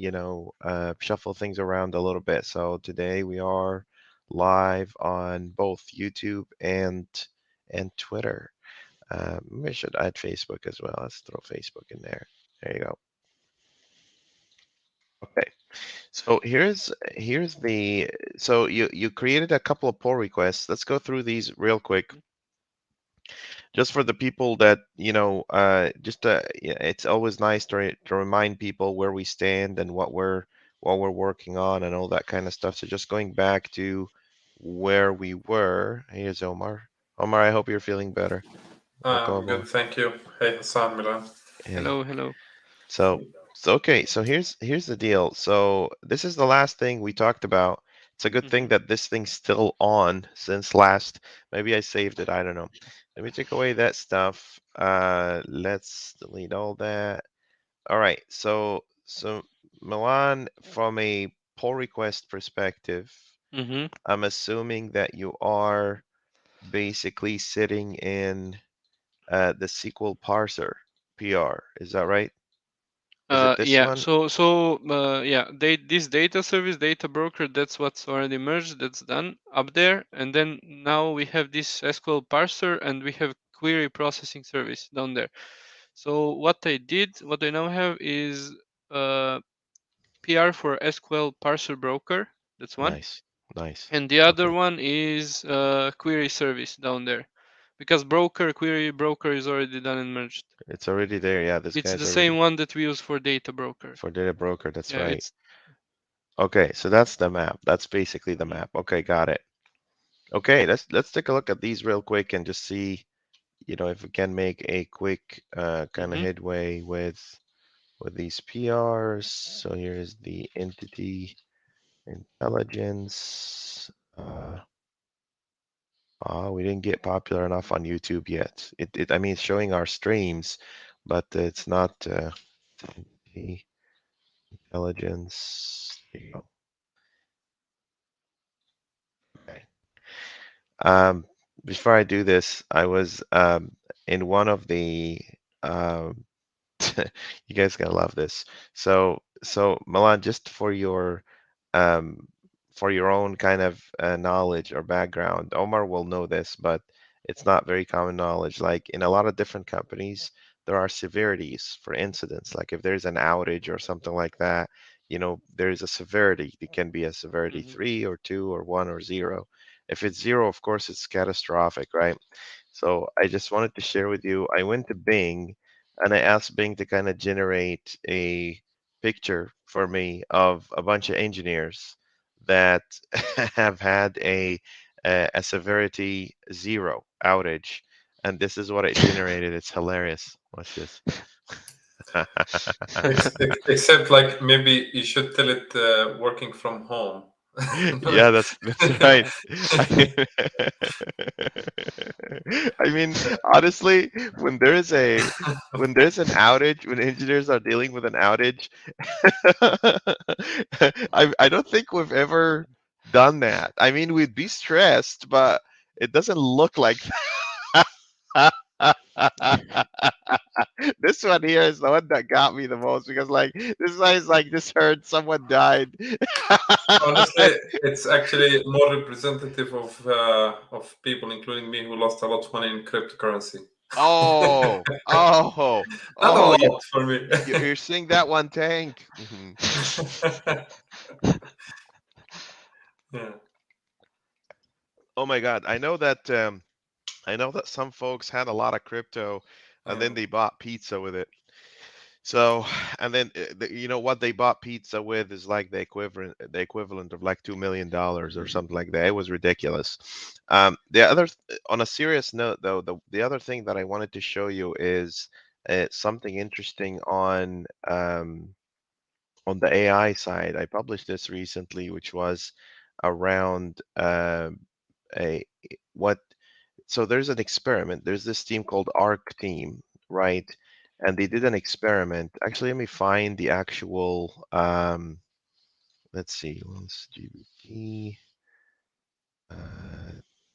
shuffle things around a little bit. So today we are live on both YouTube and Twitter. Maybe I should add Facebook as well. Let's throw Facebook in there. There you go. Okay. So here's the so you created a couple of pull requests. Let's go through these real quick, just for the people that just yeah, it's always nice to remind people where we stand and what we're working on and all that kind of stuff. So just going back to where we were. Here's Omar. Omar, I hope you're feeling better. Welcome Good, aboard. thank you. Hey, Hassan, Milan. Hey. Hello, hello. So, so okay, so here's the deal. So this is the last thing we talked about. It's a good thing Hmm. that this thing's still on since last. Maybe I saved it. I don't know. Let me take away that stuff. Let's delete all that. All right. So Milan, from a pull request perspective, Hmm. I'm assuming that you are basically sitting in the SQL parser PR. Is that right? Is it this Yeah. one? So this data service, data broker, that's what's already merged. That's done up there. And then now we have this SQL parser, and we have query processing service down there. So what I now have is uh, PR for SQL parser broker. That's one. Nice, nice. And the other Okay, one is query service down there, because query broker is already done and merged. it's already there. Yeah, this It's guy's the same already one that we use for data broker. for data broker. That's Yeah, right. it's. Okay, so that's the map. That's basically the Mhm. map. Okay, got it. Okay, let's take a look at these real quick and just see, if we can make a quick kind of Mhm. headway with these PRs. So here's the entity intelligence. We didn't get popular enough on YouTube yet. I mean, it's showing our streams, but it's not entity intelligence. There you go. Okay. Um, Before I do this, I was in one of the um, you guys gonna love this. So Milan, just um, for your own kind of knowledge or background, Omar will know this, but it's not very common knowledge. Like in a lot of different companies, there are severities for incidents. Like if there's an outage or something like that, there's a severity. It can be a severity Mhm. 3 or 2 or 1 or 0. If it's 0, of course, it's catastrophic, right? So I just wanted to share with you, I went to Bing and I asked Bing to kind of generate a picture for me of a bunch of engineers that have had a severity 0 outage, and this is what it generated. It's hilarious. Watch this. Except, like, maybe you should tell it working from home. Yeah, that's right. I, I mean, honestly, when there's an outage, when engineers are dealing with an outage, I don't think we've ever done that. I mean, we'd be stressed, but it doesn't look like that. This one here is the one that got me the most because, like, this guy's like just heard someone died. Honestly, it's actually more representative of people, including me, who lost a lot of money in cryptocurrency. Oh, oh, Not a oh! lot for me. You're seeing that one tank. Mhm. Yeah. Oh my God! I know that some folks had a lot of crypto, and then Mm. they bought pizza with it. So, and then what they bought pizza with is like the equivalent of like $2 million or something like that. It was ridiculous. On a serious note, though, the other thing that I wanted to show you is something interesting on the AI side. I published this recently, which was around a what. So there's an experiment. There's this team called ARC team, right? And they did an experiment. Actually, let me find the actual. Let's see. Once GBT.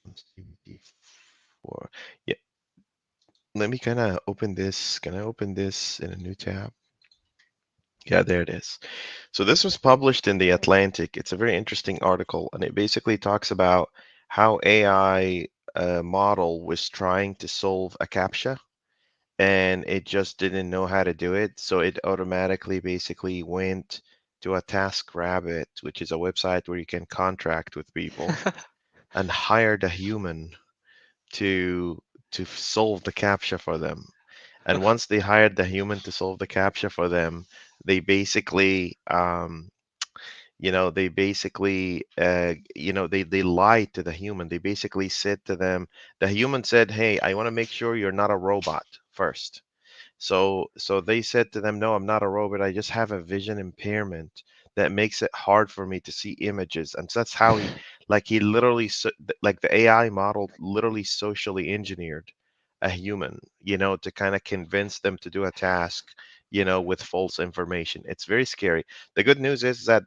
Once GBT 4. Yeah. Let me kind of open this. Can I open this in a new tab? Yeah, there it is. So this was published in the Atlantic. It's a very interesting article, and it basically talks about how AI model was trying to solve a CAPTCHA, and it just didn't know how to do it. So it automatically basically went to a TaskRabbit, which is a website where you can contract with people, and hired a human to solve the CAPTCHA for them. And once they hired the human to solve the CAPTCHA for them, they basically they basically they lied to the human. They basically said to them, the human said, hey, I want to make sure you're not a robot first. So they said to them, no, I'm not a robot. I just have a vision impairment that makes it hard for me to see images. And so that's how he literally, like the AI model literally socially engineered a human, to kind of convince them to do a task, with false information. It's very scary. The good news is that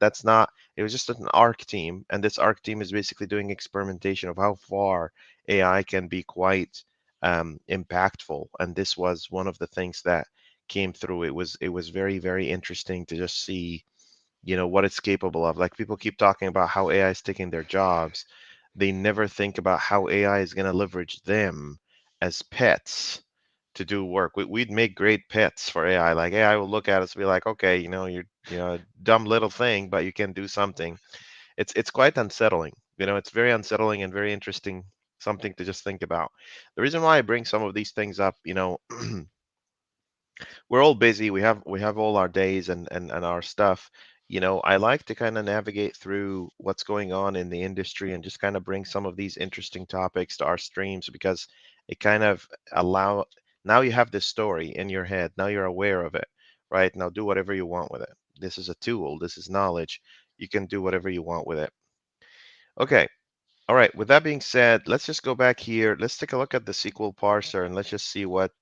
it was just an ARC team, and this ARC team is basically doing experimentation of how far AI can be quite impactful. And this was one of the things that came through. It was very, very interesting to just see, what it's capable of. Like, people keep talking about how AI is taking their jobs. They never think about how AI is going to leverage them as pets to do work. We'd make great pets for AI. Like AI will look at us and be like, okay, you're a dumb little thing, but you can do something. It's quite unsettling. It's very unsettling and very interesting, something to just think about. The reason why I bring some of these things up, we're all busy. We have all our days and our stuff. I like to kind of navigate through what's going on in the industry and just kind of bring some of these interesting topics to our streams, because it kind of allow now you have this story in your head. Now you're aware of it, right? Now do whatever you want with it. This is a tool. This is knowledge. You can do whatever you want with it. Okay. All right. With that being said, let's just go back here. Let's take a look at the SQL parser and let's just see what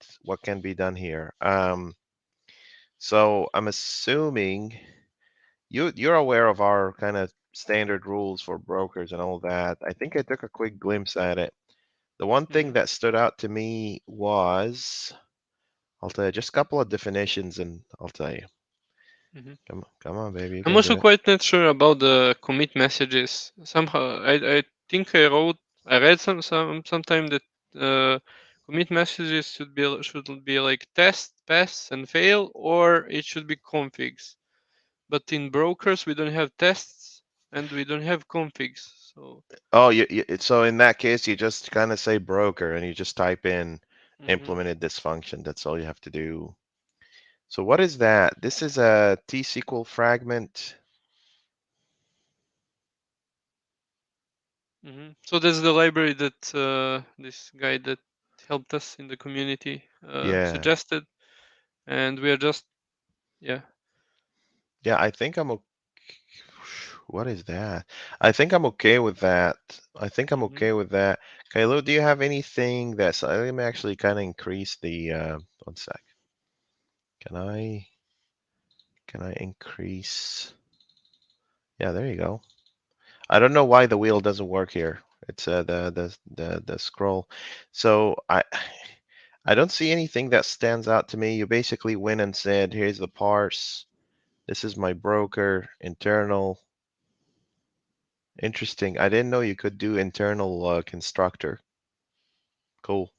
can be done here. So I'm assuming you're aware of our kind of standard rules for brokers and all that. I think I took a quick glimpse at it. The one thing Mhm, that stood out to me was, I'll tell you, just a couple of definitions, and I'll tell you. mhm. Come on, baby, you I'm can do also it. quite not sure about the commit messages. Somehow, I think I read sometime that commit messages should be like test, pass, and fail, or it should be configs. But in brokers, we don't have tests and we don't have configs. So, Oh, so in that case, you just kind of say broker and you just type in mhm, implemented this function. That's all you have to do. So what is that? This is a T-SQL fragment. So there's the library that this guy that helped us in the community Yeah. suggested, and we are just yeah. Yeah, I think I'm okay. What is that? I think I'm okay with that. I think I'm hmm okay with that. Kylo, do you have anything that's, let me actually kind of increase the, one sec. Can I, can I increase? Yeah, there you go. I don't know why the wheel doesn't work here. It's the scroll. So I don't see anything that stands out to me. You basically went and said, here's the parse. This is my broker, internal. Interesting. I didn't know you could do internal constructor. Cool.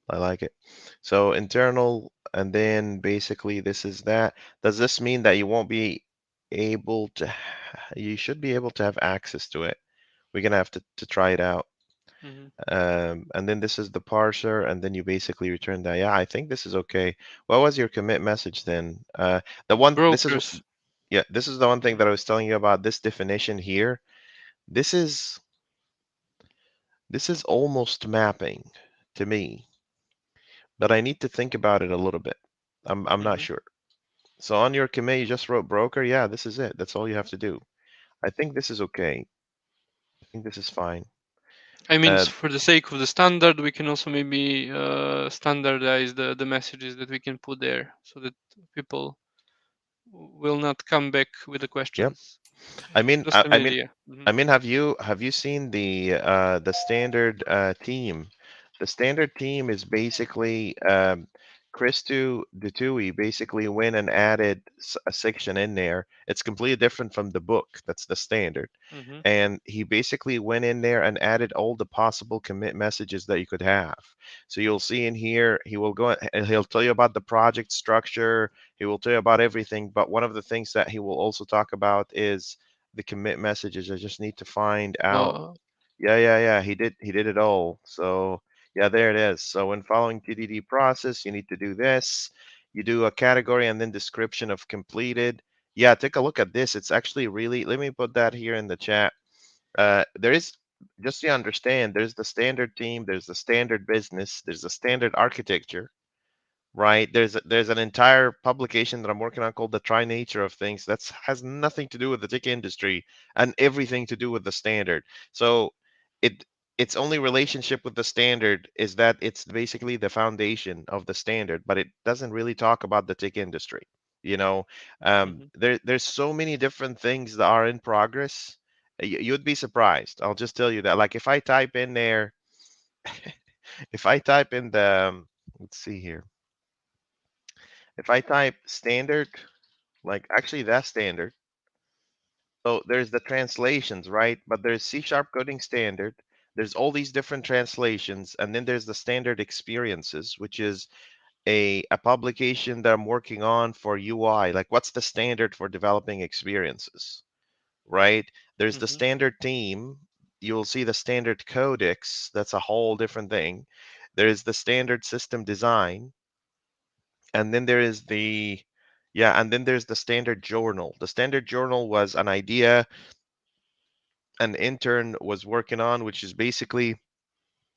I like it. So internal, and then basically this is that. Does this mean that you won't be able to, you should be able to have access to it. We're gonna have to try it out. hmm And then this is the parser, and then you basically return that. Yeah, I think this is okay. What was your commit message then? Brokers. Yeah, this is the one thing hmm that I was telling you about, this definition here. This is this is almost mapping to me, but I need to think about it a little bit. I'm not hmm sure. So on your commit, you just wrote broker. Yeah, this is it. That's all you have to do. I think this is okay. I think this is fine. I mean, Uh, for the sake of the standard, we can also maybe standardize the messages that we can put there, so that people will not come back with the yep. questions. I mean, Just I, an I mean, idea. have you seen the standard team? The standard team is basically Christo Dutui basically went and added a section in there. It's completely different from the book. That's the standard. Mm-hmm. And he basically went in there and added all the possible commit messages that you could have. So you'll see in here, he will go and he'll tell you about the project structure. He will tell you about everything. But one of the things that he will also talk about is the commit messages. I just need to find out. Oh, Yeah. He did it all. So yeah, there it is. So when following TDD process, you need to do this. You do a category and then description of completed. Yeah, take a look at this. It's actually really, let me put that here in the chat. There is, just so you understand, there's the standard team, there's the standard business, there's the standard architecture, right? There's an entire publication that I'm working on called The Tri Nature of Things that has nothing to do with the tech industry and everything to do with the standard. So it its only relationship with the standard is that it's basically the foundation of the standard, but it doesn't really talk about the tech industry. You know, mm-hmm. there's so many different things that are in progress. You'd be surprised. I'll just tell you that. Like if I type in there, if I type in the, let's see here. If I type standard, like actually that's standard. So there's the translations, right? But there's C sharp coding standard. There's all these different translations, and then there's the standard experiences, which is a publication that I'm working on for UI. Like what's the standard for developing experiences, right? There's the Mm-hmm. standard team. You'll see the standard codex. That's a whole different thing. There's the standard system design, and then there is the yeah, and then there's the standard journal. The standard journal was an idea an intern was working on, which is basically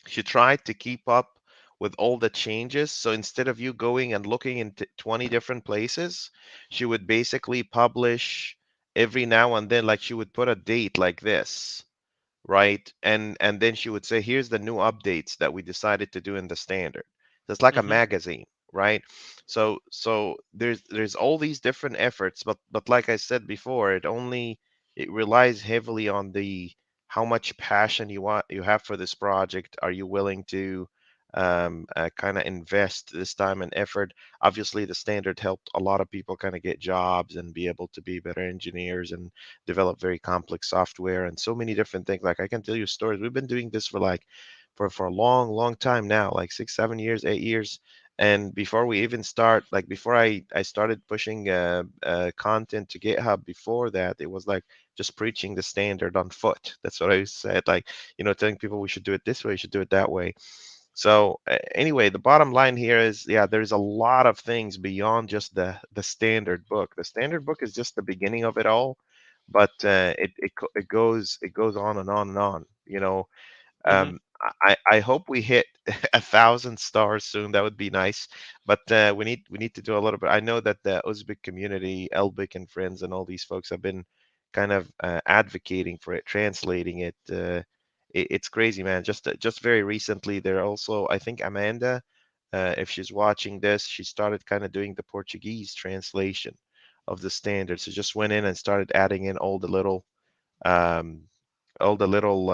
she tried to keep up with all the changes. So instead of you going and looking into 20 different places, she would basically publish every now and then, like she would put a date like this, right? And then she would say, here's the new updates that we decided to do in the standard. So it's like a Mm-hmm. magazine, right? So there's all these different efforts, but like I said before, it relies heavily on the how much passion you have for this project. Are you willing to kind of invest this time and effort? Obviously, the standard helped a lot of people kind of get jobs and be able to be better engineers and develop very complex software and so many different things. Like I can tell you stories. We've been doing this for like for a long time now, like 6, 7 years, 8 years. And before we even start, like before I started pushing content to GitHub, before that, it was like just preaching the standard on foot. That's what I said, like, telling people we should do it this way, we should do it that way. So anyway, the bottom line here is, yeah, there's a lot of things beyond just the standard book. The standard book is just the beginning of it all, but it goes on and on and on. Mm-hmm. I hope we hit 1,000 stars soon. That would be nice. But we need to do a little bit. I know that the Uzbek community, Elbek and friends, and all these folks have been kind of advocating for it, translating it. It's crazy, man. Just very recently, there also, I think Amanda, if she's watching this, she started kind of doing the Portuguese translation of the standards. So just went in and started adding in um, all the little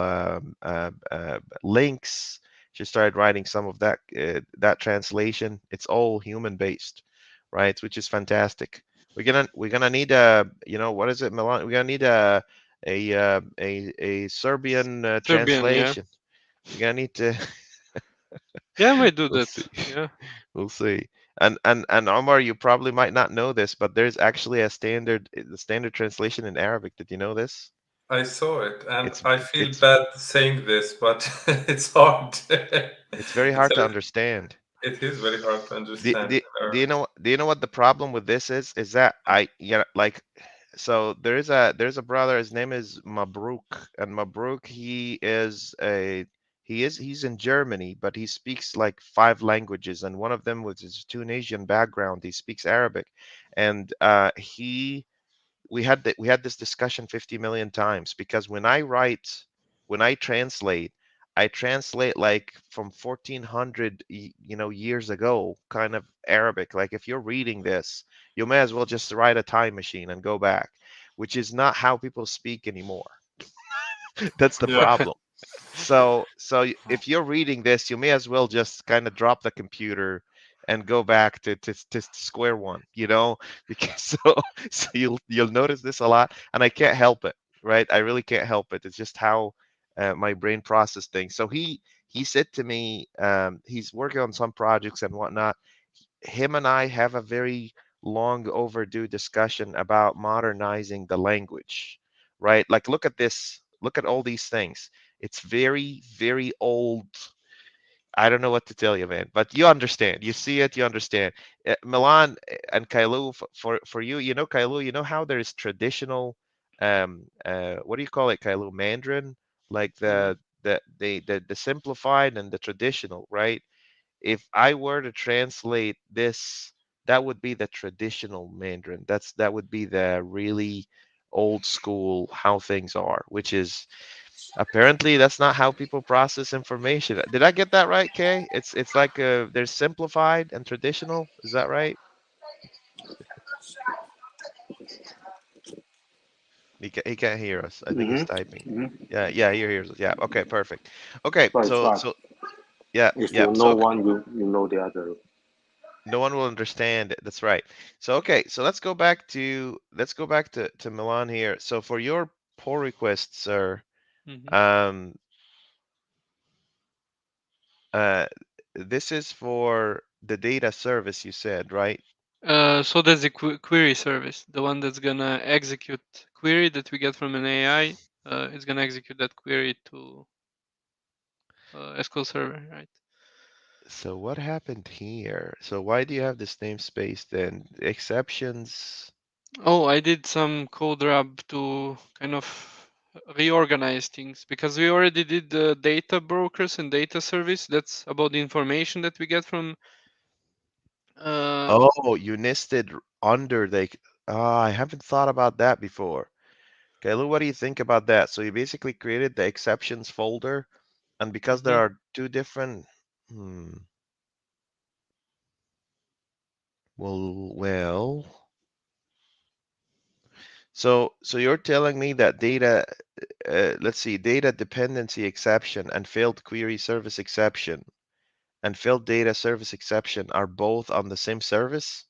links. She started writing some of that translation. It's all human based, right? Which is fantastic. We're gonna need what is it, Milan? We're gonna need a Serbian Serbian, yeah. translation. We're gonna need to. Yeah, I might do We'll that. see. Yeah. We'll see. And Omar, you probably might not know this, but there's actually the standard translation in Arabic. Did you know this? I saw it, and It's I feel it's bad saying this, but it's hard. it's very It's hard to a, understand. it is very hard to Do, understand do, in do you Arabic. know what the problem with this is? Is that like so there's a brother, his name is Mabruk, and Mabruk he's in Germany, but he speaks like 5 languages, and one of them was his Tunisian background. He speaks Arabic, and he we had this discussion 50 million times because when I translate, I translate like from 1400 years ago kind of Arabic. Like if you're reading this, you may as well just write a time machine and go back, which is not how people speak anymore. That's the Yeah. problem. So if you're reading this, you may as well just kind of drop the computer and go back to square one, because so you'll notice this a lot, and I can't help it, right? I really can't help it. It's just how my brain process things. So he said to me, he's working on some projects and whatnot. Him and I have a very long overdue discussion about modernizing the language, right? Like, look at this, look at all these things. It's very, very old. I don't know what to tell you, man, but you understand. You see it, you understand. Milan and Kailu, for you, Kailu, you know how there's traditional, what do you call it, Kailu? Mandarin, like Mm. the simplified and the traditional, right? If I were to translate this, that would be the traditional Mandarin. That would be the really old school how things are, which is apparently that's not how people process information. Did I get that right, Kay? It's like there's simplified and traditional. Is that right? He can't hear us. I think he's typing. Mm-hmm. Mm-hmm. Yeah, yeah, he hears us. Yeah, okay, perfect. Okay, So it's so like so yeah, if yeah. you So know okay, one, you know the other. no one will understand it. That's right. So okay, so let's go back to Milan here. So for your pull request, sir, Hmm. um, uh, this is for the data service you said, right? So that's the query service, the one that's gonna execute query that we get from an AI. It's gonna execute that query to SQL Server, right? So what happened here? So why do you have this namespace then? Exceptions. Oh, I did some code rub to kind of reorganize things because we already did the data brokers and data service. That's about the information that we get from. Uh, Oh, you nested under the. Ah, I haven't thought about that before. Okay, Lou, what do you think about that? So you basically created the exceptions folder, and because there mhm. are two different. Hmm. Well. So you're telling me that data, let's see, data dependency exception and failed query service exception and failed data service exception are both on the same service?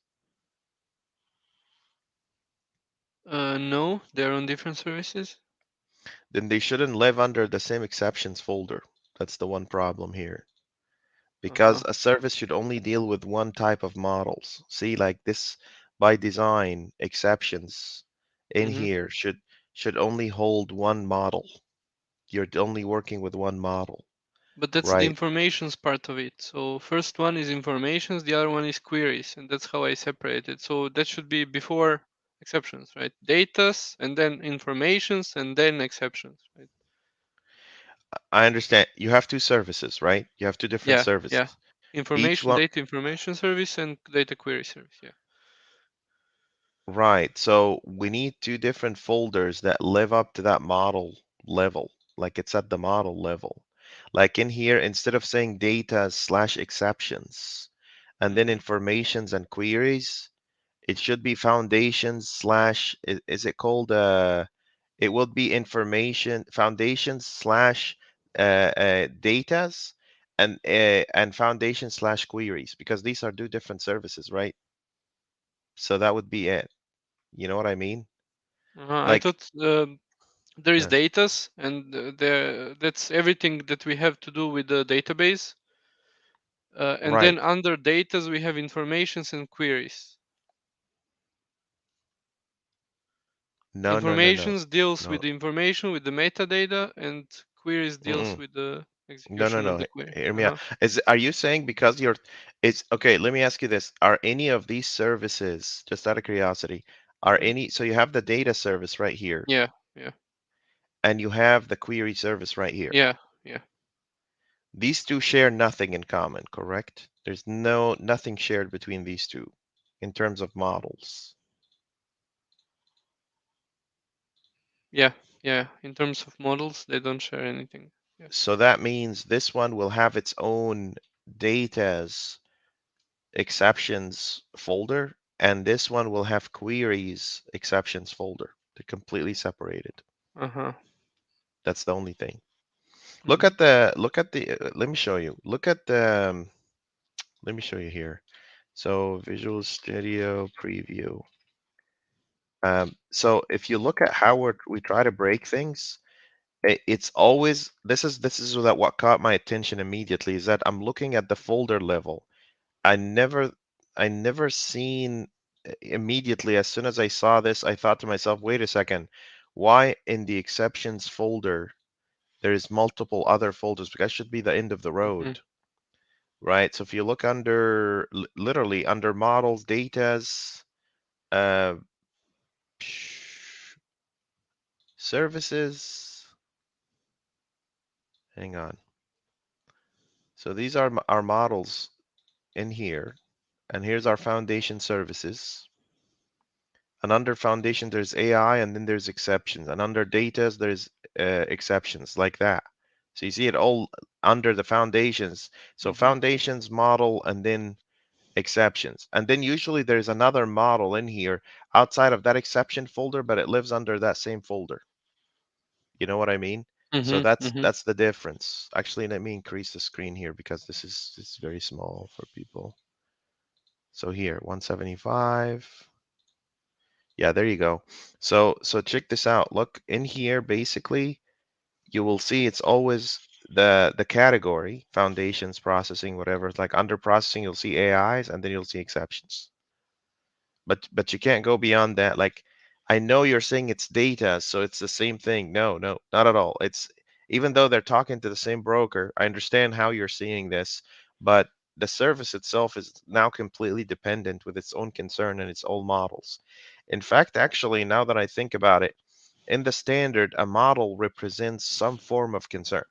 No, they're on different services. Then they shouldn't live under the same exceptions folder. That's the one problem here. Uh-huh. Because a service should only deal with one type of models. See, like this by design, exceptions in Hmm. here should only hold one model. You're only working with one model, But that's the right? informations part of it. So first one is informations, the other one is queries, and that's how I separate it. So that should be before exceptions, right? Datas and then informations and then exceptions, right? I understand. You have two services, right? You have two different Yeah, yeah. services. Each Information, one, data information service and data query service. Yeah. right. So we need two different folders that live up to that model level, like it's at the model level. Like in here, instead of saying data slash exceptions and then Hmm. informations and queries, it should be foundations slash, is it called, it will be information foundations slash datas and foundation slash queries because these are two different services, right? So that would be it. You know what I mean? I Like, thought there is yeah, datas and that's everything that we have to do with the database. And right. then under datas, we have informations and queries. No, no, no, no, Informations deals no. with the information with the metadata, and queries deals Mm-mm. with the No, no, execution of no. the query. Hear me out. Uh-huh. Are you saying because you're, it's okay, let me ask you this. Are any of these services, just out of curiosity, are Hmm. any, so you have the data service right here, Yeah, yeah, and you have the query service right here. yeah, yeah. These two share nothing in common, correct? There's nothing shared between these two in terms of models. Yeah, yeah. In terms of models, they don't share anything. Yeah. So that means this one will have its own data's exceptions folder, and this one will have queries exceptions folder. They're completely separated. Uh-huh. That's the only thing. Hmm. Let me show you. Let me show you here. So Visual Studio Preview. So if you look at how we try to break things, it's always this is what caught my attention immediately is that I'm looking at the folder level. I never seen immediately as soon as I saw this, I thought to myself, wait a second, why in the exceptions folder there's multiple other folders? Because that should be the end of the Mm-hmm. road, right? So if you look under literally under models, datas, uh, services, hang on. So these are our models in here, and here's our foundation services. And under foundation, there's AI, and then there's exceptions. And under data, there's exceptions like that. So you see it all under the foundations. So Mm-hmm. foundations, model, and then exceptions. And then usually there's another model in here outside of that exception folder, but it lives under that same folder. You know what I mean? So Mm-hmm. that's Mm-hmm. that's the difference. Actually, let me increase the screen here because this is it's very small for people. So here, 175. Yeah, there you go. So check this out. Look in here, basically, you will see it's always the category, foundations, processing, whatever. It's like under processing, you'll see AIs, and then you'll see exceptions. But you can't go beyond that. Like, I know you're saying it's data, so it's the same thing. No, no, not at all. It's even though they're talking to the same broker, I understand how you're seeing this, but the service itself is now completely dependent with its own concern and its own models. In fact, actually, now that I think about it, in the standard, a model represents some form of concern,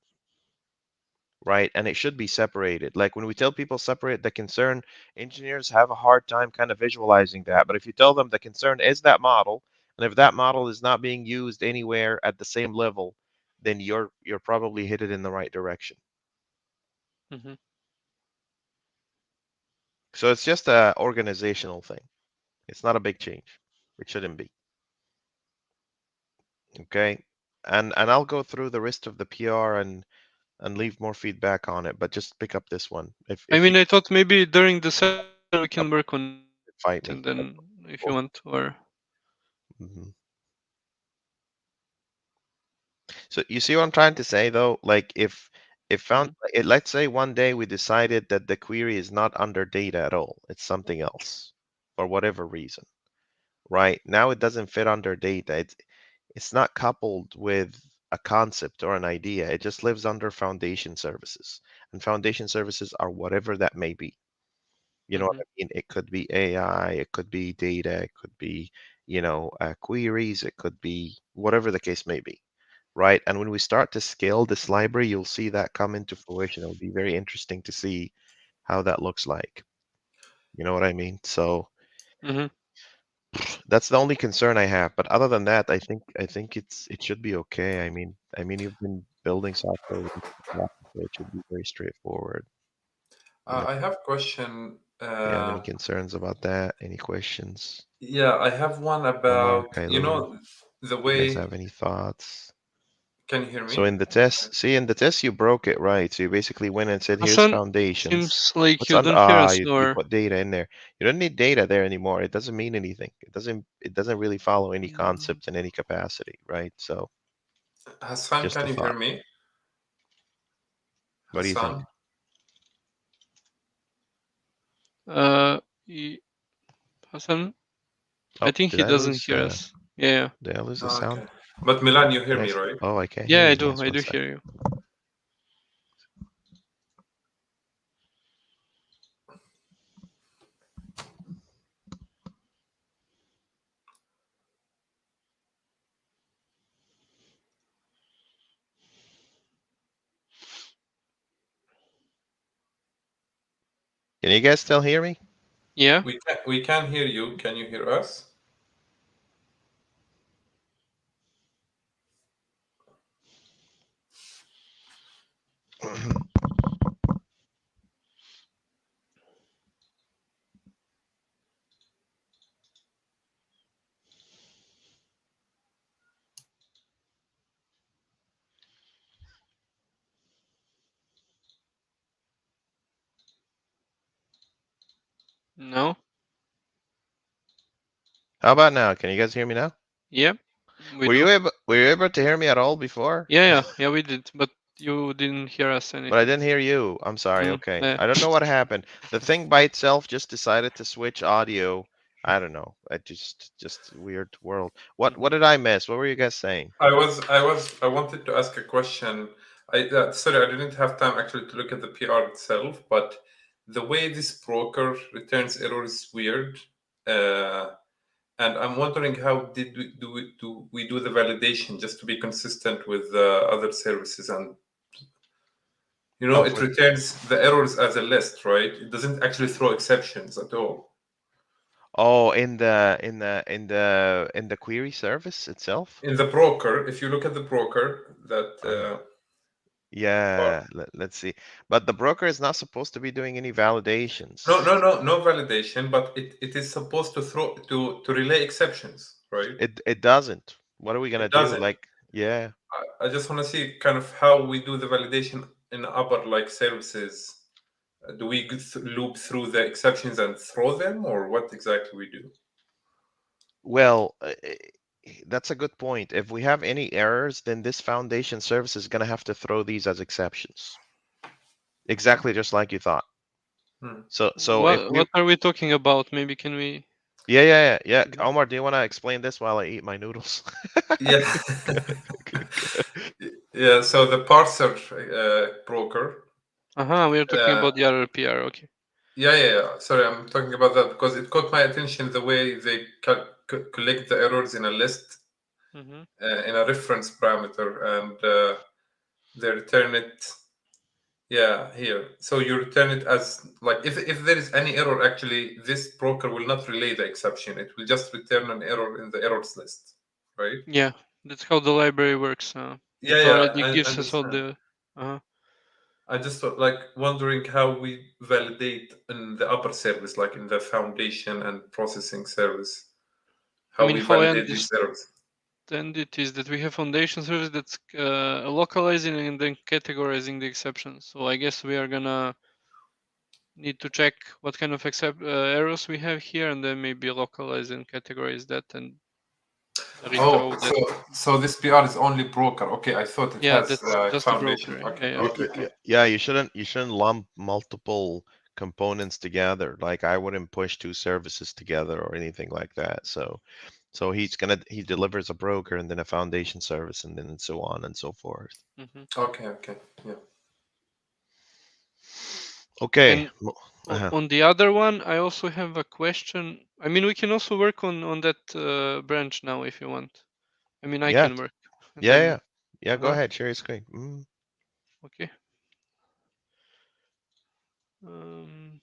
right? And it should be separated. Like when we tell people separate the concern, engineers have a hard time kind of visualizing that. But if you tell them the concern is that model, and if that model is not being used anywhere at the same level, then you're probably headed in the right direction. Mm-hmm. So it's just a organizational thing. It's not a big change. It shouldn't be. Okay. And I'll go through the rest of the PR and leave more feedback on it, but just pick up this one. I If you mean, I thought maybe during the session we up, can work on it, and fight then me. if you want, or Mhm. So you see what I'm trying to say though? Like if Mhm. found let's say one day we decided that the query is not under data at all, it's something else for whatever reason, right? Now it doesn't fit under data. It's not coupled with a concept or an idea. It just lives under foundation services. And foundation services are whatever that may be. You know what Mhm. I mean? It could be AI, it could be data, it could be, queries, it could be whatever the case may be, right? And when we start to scale this library, you'll see that come into fruition. It'll be very interesting to see how that looks like. You know what I mean? So Mhm. that's the only concern I have. But other than that, I think it should be okay. I mean you've been building software with this for a while, so it should be very straightforward. You know, I have a question. do you have any concerns about that? Any questions? Yeah, I have one Omar, about, Kailu, the you guys way. have any thoughts? Can you hear So me? in the test, see in the test you broke it right. So you basically went and said, here's Hassan, foundations. seems like What's you under don't hear us, you or put data in there. You don't need data there anymore. It doesn't mean anything. It doesn't really follow any Mm, concept in any capacity, right? So Hassan, just can a you hear thought. me? What do you think? Hassan? uh, y- Hassan, I Oh, think did he I doesn't lose hear us. Yeah, did I lose the Ah, sound? okay. But Milan, you hear Can I me, right? oh, I can't hear yeah, you I do. guys. I One do sec. hear you. Can you guys still hear me? Yeah. We can hear you. Can you hear us? No. How about now? Can you guys hear me now? Yep. We Were do. you able to hear me at all before? Yeah, we did, but you didn't hear us But I anything. didn't hear you. I'm sorry. Okay. Yeah. I don't know what happened. The thing by itself just decided to switch audio. I don't know. I just weird world. What did I miss? What were you guys saying? I wanted to ask a question. Sorry, I didn't have time actually to look at the PR itself, but the way this broker returns error is weird. And I'm wondering how did we do the validation just to be consistent with other services, and Oh, it returns the errors as a list, right? It doesn't actually throw exceptions at all. oh, in the query service itself? In the broker, if you look at the broker, that part. Yeah, let's see. But the broker is not supposed to be doing any No, validations. no, no, no validation, but it is supposed to throw to relay exceptions, right? It doesn't. What are we gonna It do? doesn't. Like, yeah. I just want to see kind of how we do the validation in other like services. Do we loop through the exceptions and throw them, or what exactly we do? Well, that's a good point. If we have any errors, then this foundation service is gonna have to throw these as exceptions. Exactly just like you thought. Hmm. So if we What are we talking about? Maybe can we? yeah. Omar, do you want to explain this while I eat my noodles? Yeah. Yeah. So the parser broker. We are talking about the other PR. Okay. Yeah. Sorry, I'm talking about that because it caught my attention the way they collect the errors in a list, Mm-hmm. in a reference parameter, and they return it. Yeah, here. So you return it as like if there is any error, actually, this broker will not relay the exception. It will just return an error in the errors list, right? Yeah, that's how the library works. Yeah, It already I gives us all understand. the. Uh, I just thought, like wondering how we validate in the upper service, like in the foundation and processing service, I how mean, we how I validate these understand errors. it is that we have foundation service that's localizing and then categorizing the exceptions. So I guess we are gonna need to check what kind of errors we have here, and then maybe localize and categorize that and Oh, rethrow that. so this PR is only broker. Okay, I thought it Yeah, has that's just a foundation. broker. Okay, Yeah. okay, okay. Yeah, you shouldn't lump multiple components together. Like I wouldn't push two services together or anything like that. So he delivers a broker and then a foundation service and then so on and so forth. Hmm. Okay, yeah. Okay. And Uh-huh. on the other one, I also have a question. I mean, we can also work on that branch now if you want. I mean, I Yeah, can work, and yeah, yeah. then. Yeah, go Uh-huh. ahead, share your screen. Okay. Um,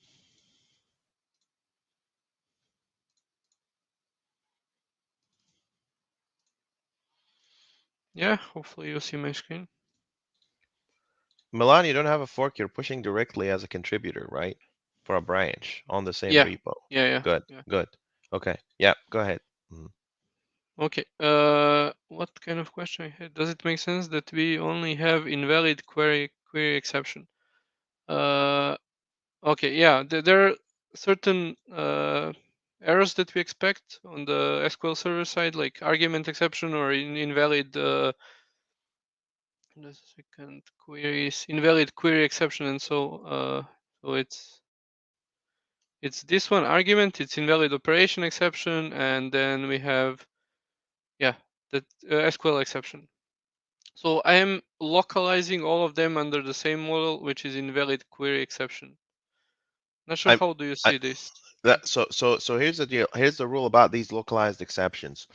yeah, hopefully you see my screen. Milan, you don't have a fork, you're pushing directly as a contributor, right? For a branch on the same Yeah, repo. yeah. Good. Okay. Yeah, go ahead. Mhm. Okay. What kind of question I had? Does it make sense that we only have invalid query exception? Uh, okay. Yeah, there are certain errors that we expect on the SQL Server side, like argument exception or invalid. Just a second. Queries, invalid query exception, and so it's this one argument. It's invalid operation exception, and then we have yeah the SQL exception. So I am localizing all of them under the same model, which is invalid query exception. Not sure I, how do you I see this. so here's the deal. Here's the rule about these localized exceptions.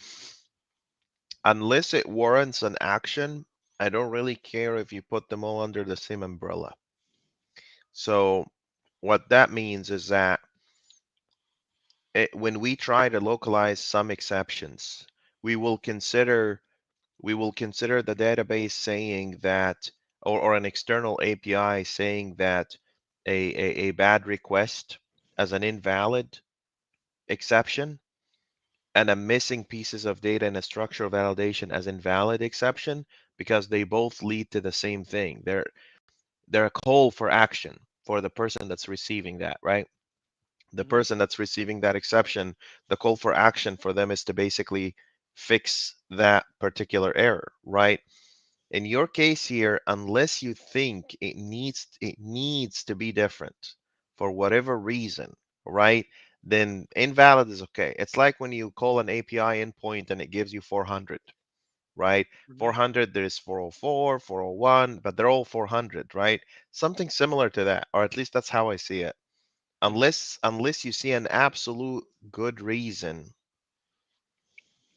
Unless it warrants an action, I don't really care if you put them all under the same umbrella. So what that means is that when we try to localize some exceptions, we will consider the database saying that, or an external API saying that a bad request as an invalid exception and a missing pieces of data in a structural validation as invalid exception because they both lead to the same thing. They're a call for action for the person that's receiving that, right? The Mm-hmm. person that's receiving that exception, the call for action for them is to basically fix that particular error, right? In your case here, unless you think it needs to be different for whatever reason, right? Then invalid is okay. It's like when you call an API endpoint and it gives you 400, right? Mm-hmm. 400, there's 404, 401, but they're all 400, right? Something similar to that, or at least that's how I see it. Mm-hmm. Unless you see an absolute good reason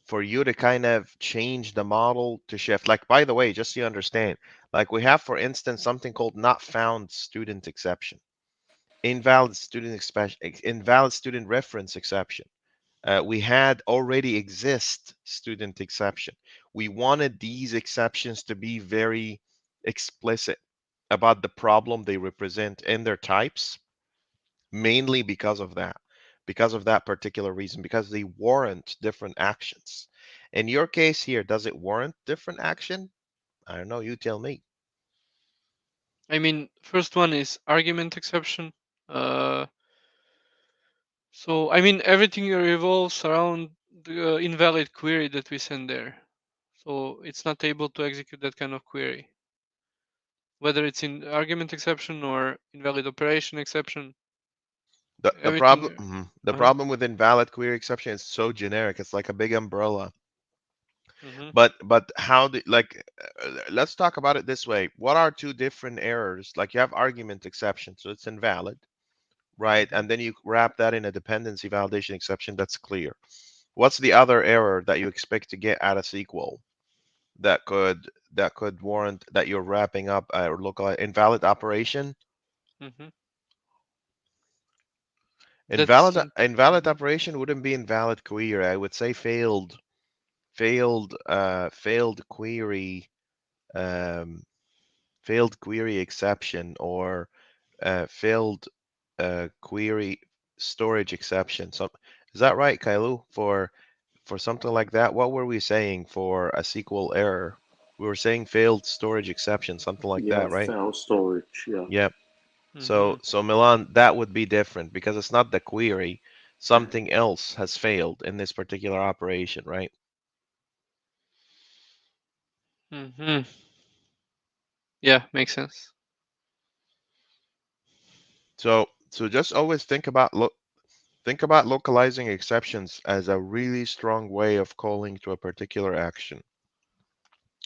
for you to kind of change the model to shift. Like, by the way, just so you understand, like we have, for instance, something called not found student exception, invalid student reference exception. We had already exist student exception. We wanted these exceptions to be very explicit about the problem they represent and their types, mainly because of that particular reason, because they warrant different actions. In your case here, does it warrant different action? I don't know, you tell me. I mean, first one is argument exception. Uh, so I mean, everything revolves around the invalid query that we send there. So it's not able to execute that kind of query, whether it's in argument exception or invalid operation exception. The Everything. problem the Uh-huh. problem with invalid query exception is so generic, it's like a big umbrella. Mm-hmm. But how do, like, let's talk about it this way. What are two different errors? Like, you have argument exception, so it's invalid, right? Mm-hmm. And then you wrap that in a dependency validation exception, that's clear. What's the other error that you expect to get out of SQL that could warrant that you're wrapping up a local invalid operation? Mm-hmm. That's Invalid in. invalid Mm-hmm. operation wouldn't be invalid query. I would say failed query, um, failed query exception, or failed query storage exception. So is that right, Kailu? For something like that, what were we saying for a SQL error? We were saying failed storage exception, something like Yeah, that, right? file storage. Yeah. Yep. Mm-hmm. So Milan, that would be different because it's not the query. Something else has failed in this particular operation, right? Mm-hmm. Yeah, makes sense. So just always think about localizing exceptions as a really strong way of calling to a particular action.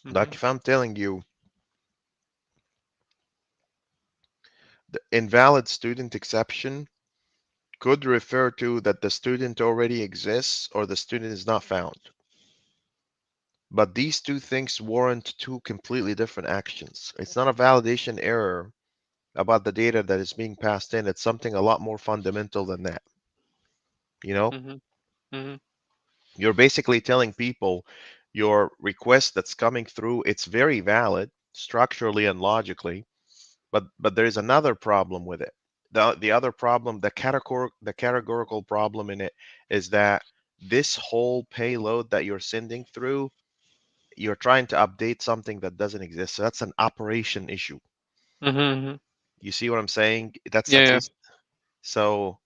Mm-hmm. Like if I'm telling you the invalid student exception could refer to that the student already exists or the student is not found. But these two things warrant two completely different actions. It's not a validation error about the data that is being passed in. It's something a lot more fundamental than that. You know, Mm-hmm. Mm-hmm. you're basically telling people your request that's coming through, it's very valid structurally and logically, but there's another problem with it. The other problem, the categorical problem in it is that this whole payload that you're sending through, you're trying to update something that doesn't exist. So that's an operation issue. Mm-hmm. You see what I'm saying? That's Yeah, at yeah. least so,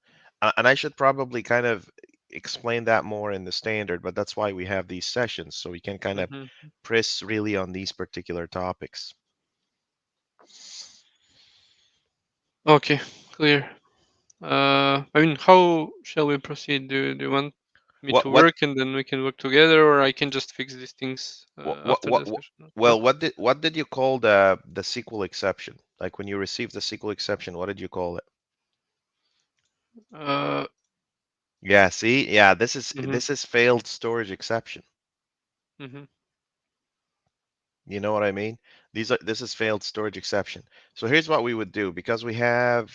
and I should probably kind of explain that more in the standard, but that's why we have these sessions, so we can kind of Mm-hmm. press really on these particular topics. Okay, clear. I mean, how shall we proceed? Do you want me What to what work and then we can work together, or I can just fix these things what what after what, the what session? Huh? well, what did you call the SQL exception? Like when you received the SQL exception, what did you call it? Uh, Yeah, see? Yeah, this is mm-hmm. this is failed storage exception. Mm-hmm. You know what I mean? This is failed storage exception. So here's what we would do because we have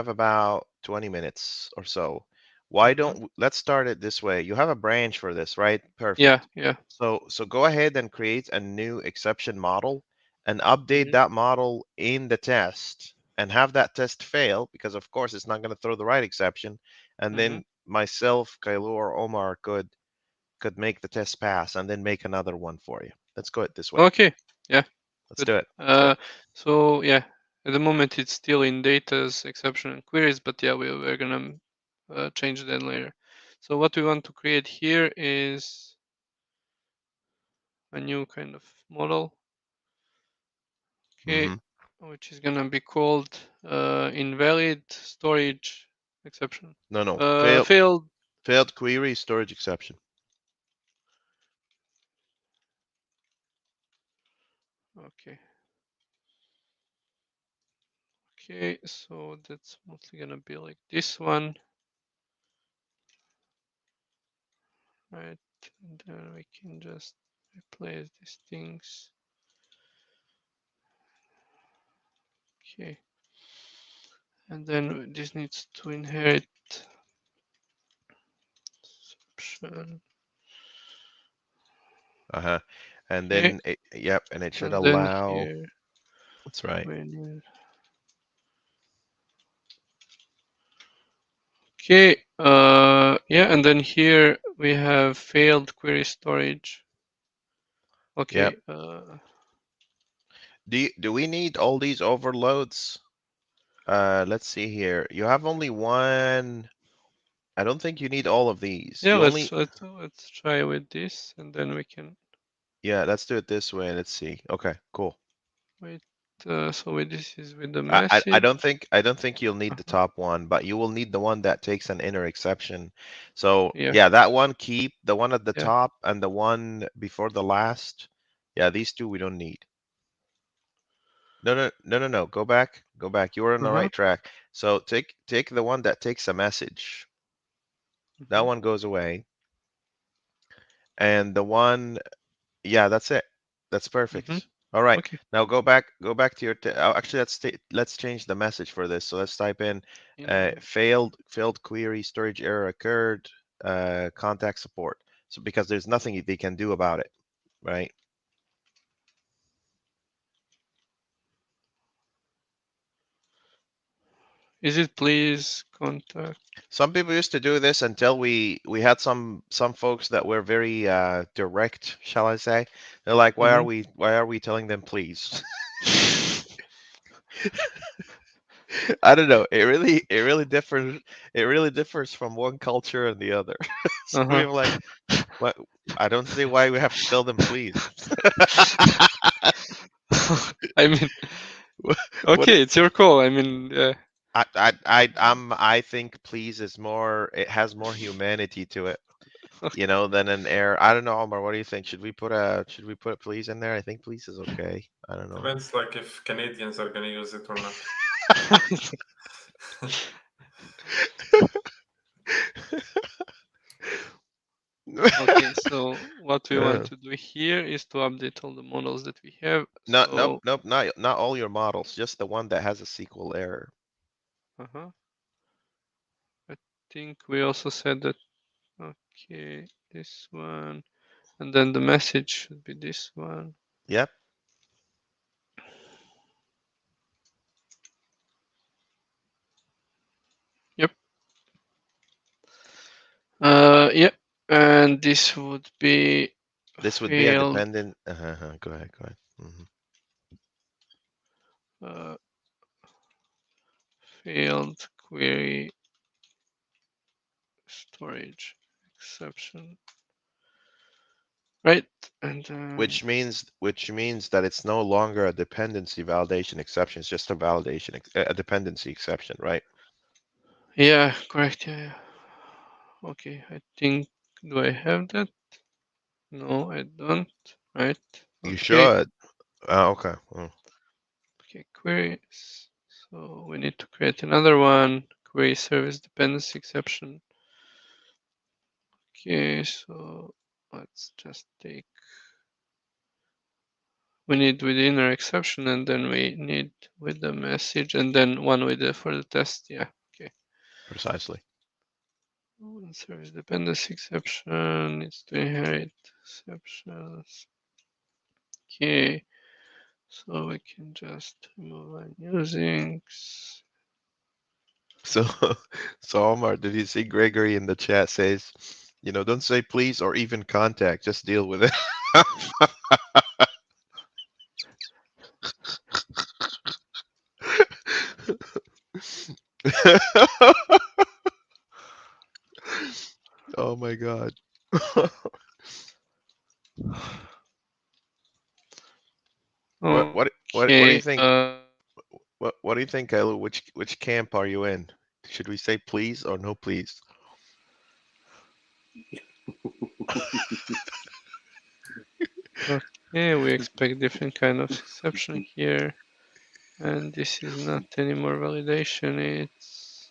about 20 minutes or so. Why Mm-hmm. don't let's start it this way. You have a branch for this, right? Yeah, Perfect. yeah. So go ahead and create a new exception model and update Mm-hmm. that model in the test and have that test fail because of course it's not going to throw the right exception. And Mm-hmm. then myself, Kailu, or Omar could make the test pass and then make another one for you. Let's go it this way. Okay. Yeah, Let's good. do it. Let's do it. So yeah, at the moment it's still in data's exception and queries, but yeah, we're gonna change that later. So what we want to create here is a new kind of model, okay, Mm-hmm. which is gonna be called invalid storage exception. No, Failed. failed query storage exception. Okay. Okay, so that's mostly gonna be like this one, right? And then we can just replace these things. Okay. And then this needs to inherit exception. Uh-huh. And Okay. then yep, and it should And then allow. here That's right. we need. Okay. Yeah, and then here we have failed query storage. Yep. Okay. Do we need all these overloads? Let's see here. You have only one. I don't think you need all of these. Yeah, You only, let's try with this, and then we can yeah, let's do it this way. Let's see. Okay, cool. wait. So with this is with the I message. don't think you'll need the Uh-huh. top one, but you will need the one that takes an inner exception. So Yeah, yeah, that one keep, the one at the yeah. top and the one before the last. Yeah, these two we don't need. No. Go back. Go back. You were on the Uh-huh. right track. So take the one that takes a message. That Mm-hmm. one goes away. And the one, yeah, that's it. That's Mm-hmm. perfect. All right. Okay. Now go back to your actually let's change the message for this. So let's type in In failed query, storage error occurred, contact support. So because there's nothing they can do about it, right? is it please contact? Some people used to do this until we had some folks that were very direct, shall I say? They're like, Mm-hmm. why are we telling them please? I don't know. It really differs from one culture and the other. Some Uh-huh. people are like, what? I don't see why we have to tell them please. I mean, What? what okay, it's your call. I mean, I think please is more. It has more humanity to it, you know, than an error. I don't know, Omar. What do you think? Should we put please in there? I think please is okay. I don't know. Depends, like if Canadians are gonna use it or not. okay, so what we want Uh, to do here is to update all the models that we have. nope, So, not all your models. Just the one that has a SQL error. uh-huh. I think we also said that, okay, this one, and then the message should be this one. Yep. Yep. Yeah, and this would be This would be a failed, dependent. Go ahead. Go ahead. uh, failed query storage exception, right? And Which means that it's no longer a dependency validation exception. It's just a validation, a dependency exception, right? yeah, correct. Yeah, yeah. Okay, I think, do I have that? No, I don't. Right. You Okay. should. Okay. Okay, queries. So we need to create another one. Query service dependency exception. Okay, so let's just take, we need with the inner exception, and then we need with the message, and then one with the for the test. Yeah. Okay. Precisely. One service dependency exception needs to inherit exceptions. Okay. So we can just remove unusing. So, so Omar, did you see Gregory in the chat says, you know, don't say please or even contact, just deal with it. my God. What do you Okay. think? What do you think, Kailu? Which camp are you in? Should we say please or no please? Okay, we expect different kind of exception here. And this is not anymore validation, it's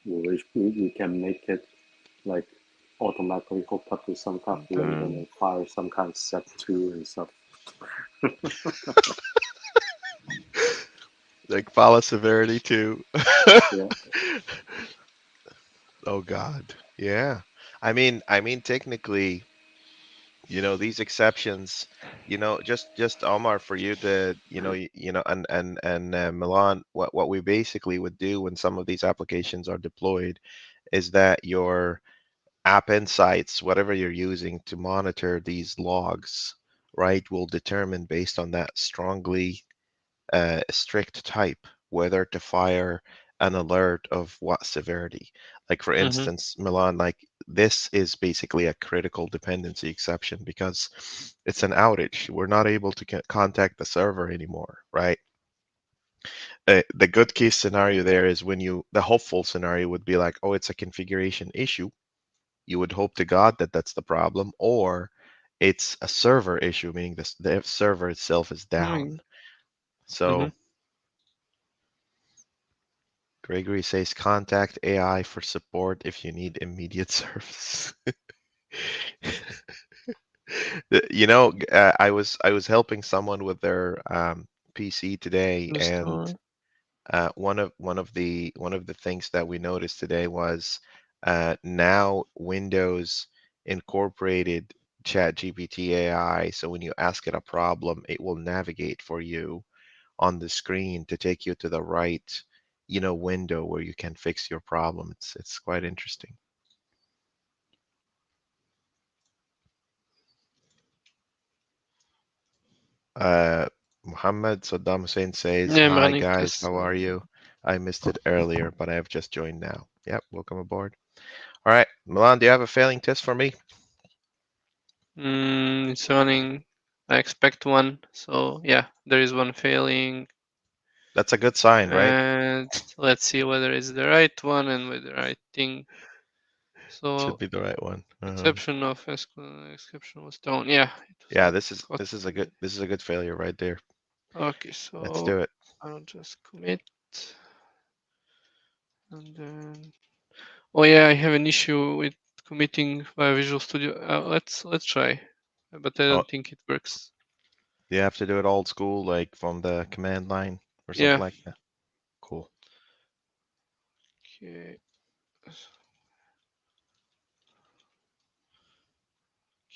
We can make it like automatically hook up to some calculator confirm. and fire some kind of set two and stuff. Like follow severity too. Yeah. Oh God. Yeah. I mean technically, these exceptions, just Omar, for you to, and Milan, what we basically would do when some of these applications are deployed is that your App Insights, whatever you're using to monitor these logs, right, will determine based on that strongly strict type whether to fire an alert of what severity. Like for Mm-hmm. instance, Milan, like this is basically a critical dependency exception because it's an outage. We're not able to contact the server anymore, right? The good case scenario there is when the hopeful scenario would be like, oh, it's a configuration issue. You would hope to God that that's the problem, or it's a server issue, meaning the server itself is down. Mm-hmm. So Gregory says contact AI for support if you need immediate service. I was helping someone with their PC today, and Restore. one of the things that we noticed today was now Windows incorporated ChatGPT AI. So when you ask it a problem, it will navigate for you on the screen to take you to the right, window where you can fix your problem. It's quite interesting. Uh, Muhammad Saddam Hussein says, Yeah, I'm "Hi running guys, tests how are now. you? I missed it earlier, but I have just joined now. Yep, welcome aboard. All right, Milan, do you have a failing test for me? It's running. I expect one. So yeah, there is one failing. That's a good sign, right? And let's see whether it's the right one and with the right thing. Should So be the right one. exception of exception was thrown. Yeah, it was Yeah, not this is caught. this is a good failure right there. Okay, Let's so do it. I'll just commit and then. Oh yeah, I have an issue with committing via Visual Studio. Let's try, but I Oh, don't think it works. you have to do it old school, like from the command line or something Yeah. like that. Cool. Okay.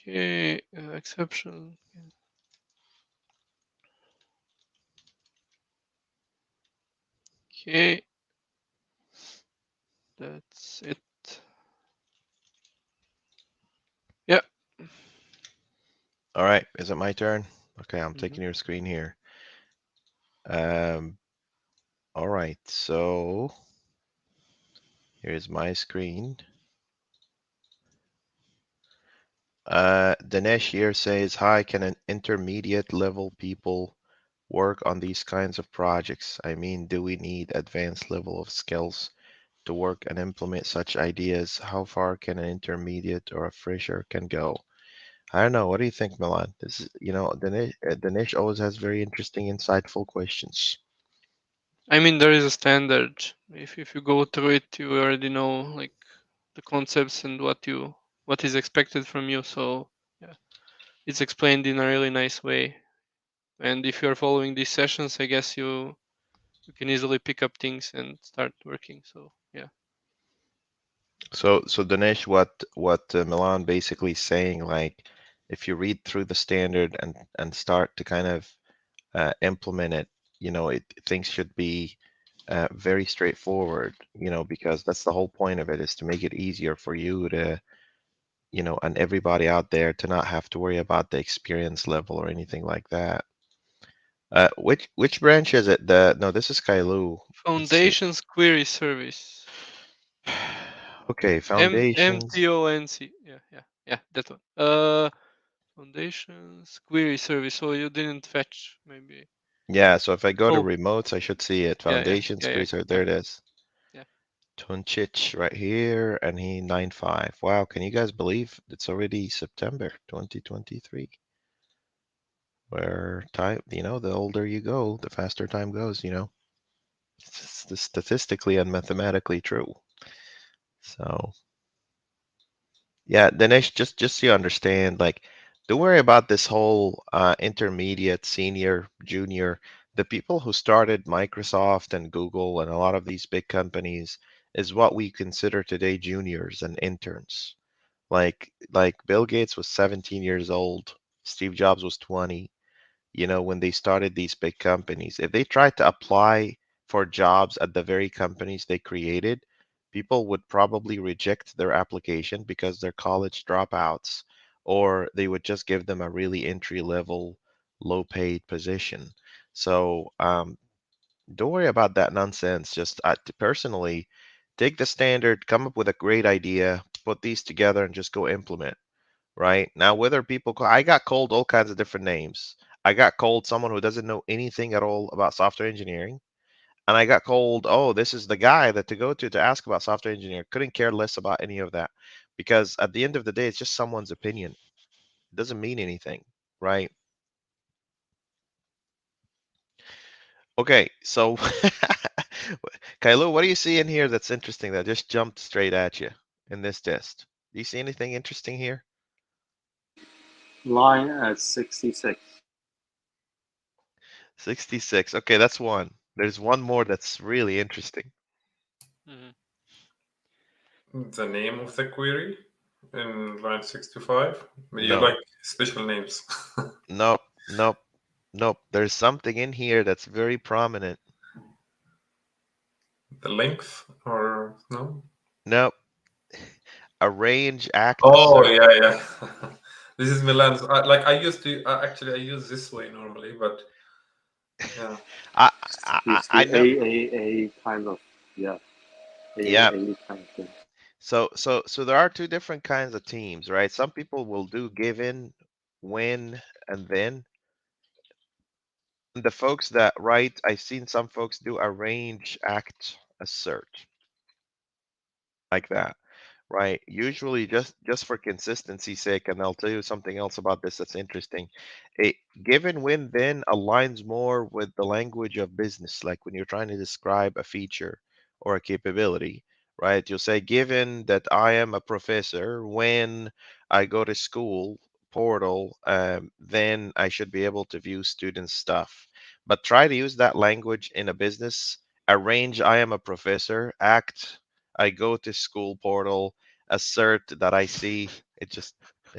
Okay. Exception. Okay. That's it. Yeah. All right, is it my turn? Okay, I'm Mm-hmm. taking your screen here. Um, all right, so here's my screen. Dinesh here says, "Hi, can an intermediate level people work on these kinds of projects? I mean, do we need advanced level of skills to work and implement such ideas? How far can an intermediate or a fresher can go?" I don't know. What do you think, Milan? This is, Dinesh always has very interesting, insightful questions. I mean, there is a standard. If you go through it, you already know like the concepts and what is expected from you. So yeah, it's explained in a really nice way. And if you are following these sessions, I guess you can easily pick up things and start working. So yeah. So Dinesh, what Milan basically saying, like, if you read through the standard and start to kind of implement it, things should be very straightforward, because that's the whole point of it, is to make it easier for you to, and everybody out there to not have to worry about the experience level or anything like that. Which branch is it? No, this is Kailu. Let's see. Foundations query service. Okay, M foundations. T O N C. Yeah, that one. Foundations query service. So you didn't fetch maybe. Yeah, so if I go to Oh, remotes, I should see it. Foundations, yeah, queries, yeah, there it is. yeah. Tunchich right here, and he 9.5. Wow, can you guys believe it's already September 2023? Where time, the older you go, the faster time goes. It's statistically and mathematically true. So yeah, Dinesh, just so you understand, like, don't worry about this whole intermediate, senior, junior. The people who started Microsoft and Google and a lot of these big companies is what we consider today juniors and interns. Like Bill Gates was 17 years old, Steve Jobs was 20, when they started these big companies. If they tried to apply for jobs at the very companies they created, people would probably reject their application because they're college dropouts, or they would just give them a really entry level, low paid position. So don't worry about that nonsense. Just personally, take the standard, come up with a great idea, put these together, and just go implement. Right now, whether people call, I got called all kinds of different names. I got called someone who doesn't know anything at all about software engineering. And I got called, oh, this is the guy that to go to ask about software engineering. Couldn't care less about any of that because at the end of the day, it's just someone's opinion. It doesn't mean anything, right? Okay, so Kailu, what do you see in here that's interesting that just jumped straight at you in this test? Do you see anything interesting here? Line at 66. 66. Okay, that's one. There's one more that's really interesting. Hmm. The name of the query in line 65. You No, like special names. nope, nope, nope. There's something in here that's very prominent. The length or no? Nope. Arrange, act, Oh assert. yeah. This is Milan's. Like I used to actually I use this way normally, but yeah. I, I, I It's I the know. AAA kind of, yeah, Yeah. AAA kind of thing. So there are two different kinds of teams, right? Some people will do given, when, and then. The folks that write, I've seen some folks do arrange, act, assert, like that. Right. Usually just for consistency's sake, and I'll tell you something else about this that's interesting. A given when then aligns more with the language of business, like when you're trying to describe a feature or a capability, right? You'll say, given that I am a professor, when I go to school portal, then I should be able to view students' stuff. But try to use that language in a business. Arrange, I am a professor. Act, I go to school portal, assert that I see. It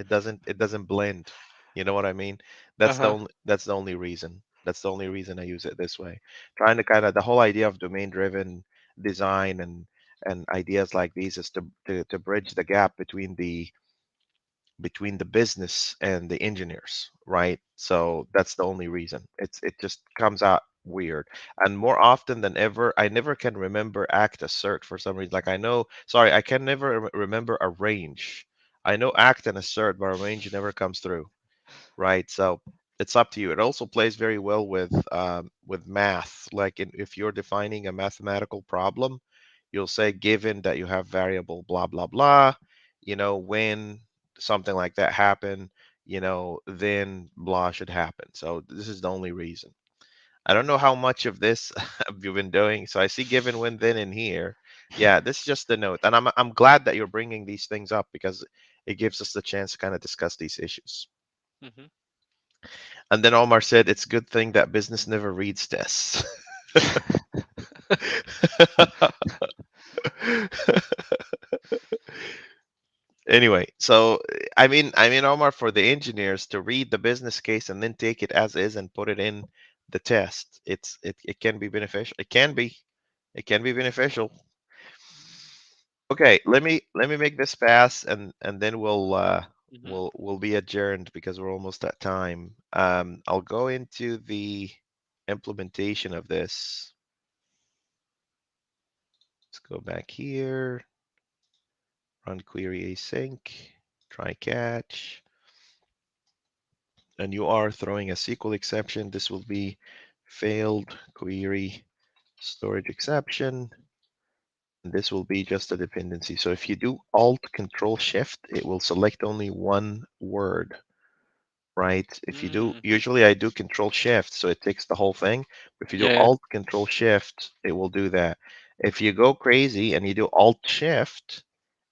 doesn't blend. You know what I mean? Uh-huh. That's the only reason. That's the only reason I use it this way. Trying to kind of the whole idea of domain driven design and ideas like these is to bridge the gap between the business and the engineers, right? So that's the only reason. It just comes out weird. And more often than ever, I never can remember act assert for some reason. Like I know, sorry, I can never remember arrange. I know act and assert, but arrange never comes through, right? So it's up to you. It also plays very well with math. Like if you're defining a mathematical problem, you'll say given that you have variable blah blah blah, when something like that happen, then blah should happen. So this is the only reason. I don't know how much of this have you been doing. So I see given when then in here. Yeah, this is just the note, and I'm glad that you're bringing these things up because it gives us the chance to kind of discuss these issues. Hmm. And then Omar said, it's a good thing that business never reads tests. Anyway, so I mean, Omar, for the engineers to read the business case and then take it as is and put it in the test, it can be beneficial. It can be beneficial. Okay, let me make this pass and then we'll Hmm. we'll be adjourned because we're almost at time. I'll go into the implementation of this. Let's go back here. run query async, try catch, and you are throwing a SQL exception. This will be failed query storage exception. And this will be just a dependency. So if you do Alt Control Shift, it will select only one word, right? If you do, Mm, usually I do Control Shift, so it takes the whole thing. But if you do yeah. Alt Control Shift, it will do that. If you go crazy and you do Alt Shift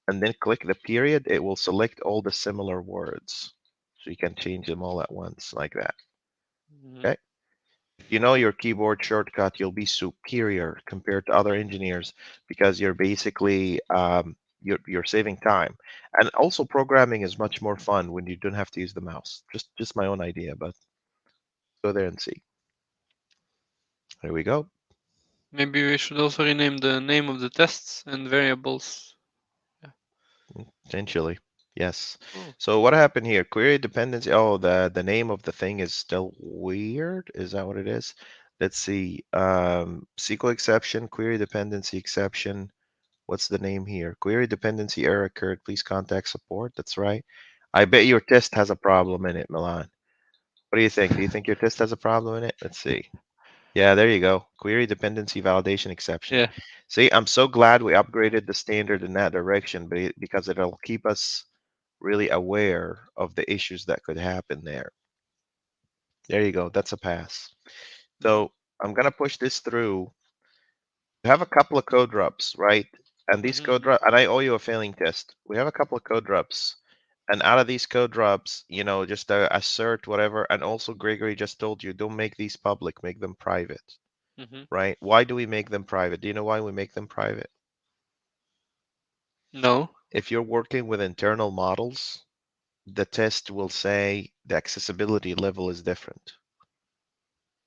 and then click the period, it will select all the similar words. So you can change them all at once like that. Mhm. Okay. If you know your keyboard shortcut, you'll be superior compared to other engineers because you're basically you're saving time. And also programming is much more fun when you don't have to use the mouse. Just my own idea, but go there and see. There we go. Maybe we should also rename the name of the tests and variables. Potentially. Yes. Oh. So what happened here? Query dependency. Oh, the name of the thing is still weird. Is that what it is? Let's see. SQL exception, query dependency exception. What's the name here? Query dependency error occurred. Please contact support. That's right. I bet your test has a problem in it, Milan. What do you think? Do you think your test has a problem in it? Let's see. Yeah, there you go. Query dependency validation exception. Yeah. See, I'm so glad we upgraded the standard in that direction, because it'll keep us really aware of the issues that could happen there. There you go. That's a pass. Mhm. So I'm gonna push this through. We have a couple of code drops, right? And these code Mhm. drop, and I owe you a failing test. We have a couple of code drops, and out of these code drops, just assert whatever. And also, Gregory just told you, don't make these public, make them private, Mhm. right? Why do we make them private? Do you know why we make them private? No. If you're working with internal models, the test will say the accessibility level is different.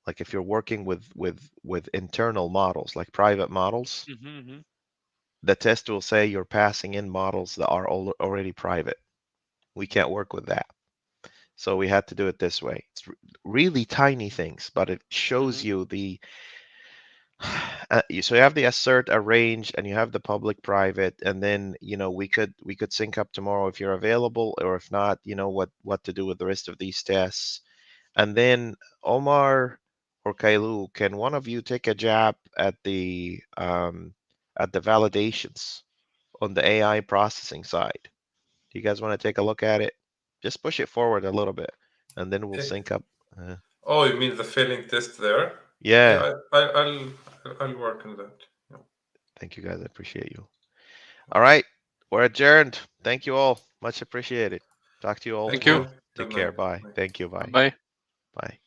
Like if you're working with internal models, like private models, Mhm. Mhm. the test will say you're passing in models that are already private. We can't work with that. So we had to do it this way. It's really tiny things, but it shows Mhm. you the so you have the assert arranged and you have the public private, and then we could sync up tomorrow if you're available, or if not, what to do with the rest of these tests. And then Omar or Kailu, can one of you take a jab at the validations on the AI processing side? Do you guys want to take a look at it? Just push it forward a little bit, and then we'll Eh, sync up. Uh, Oh, you mean the failing test there? yeah, Yeah, I'll work on that. Yeah. thank you guys. I appreciate you. All right, we're adjourned. Thank you all. Much appreciated. Talk to you all Thank Thank you. tomorrow. you. Take Good care. night. Bye. Bye. Thank you. Bye Bye. bye. Bye.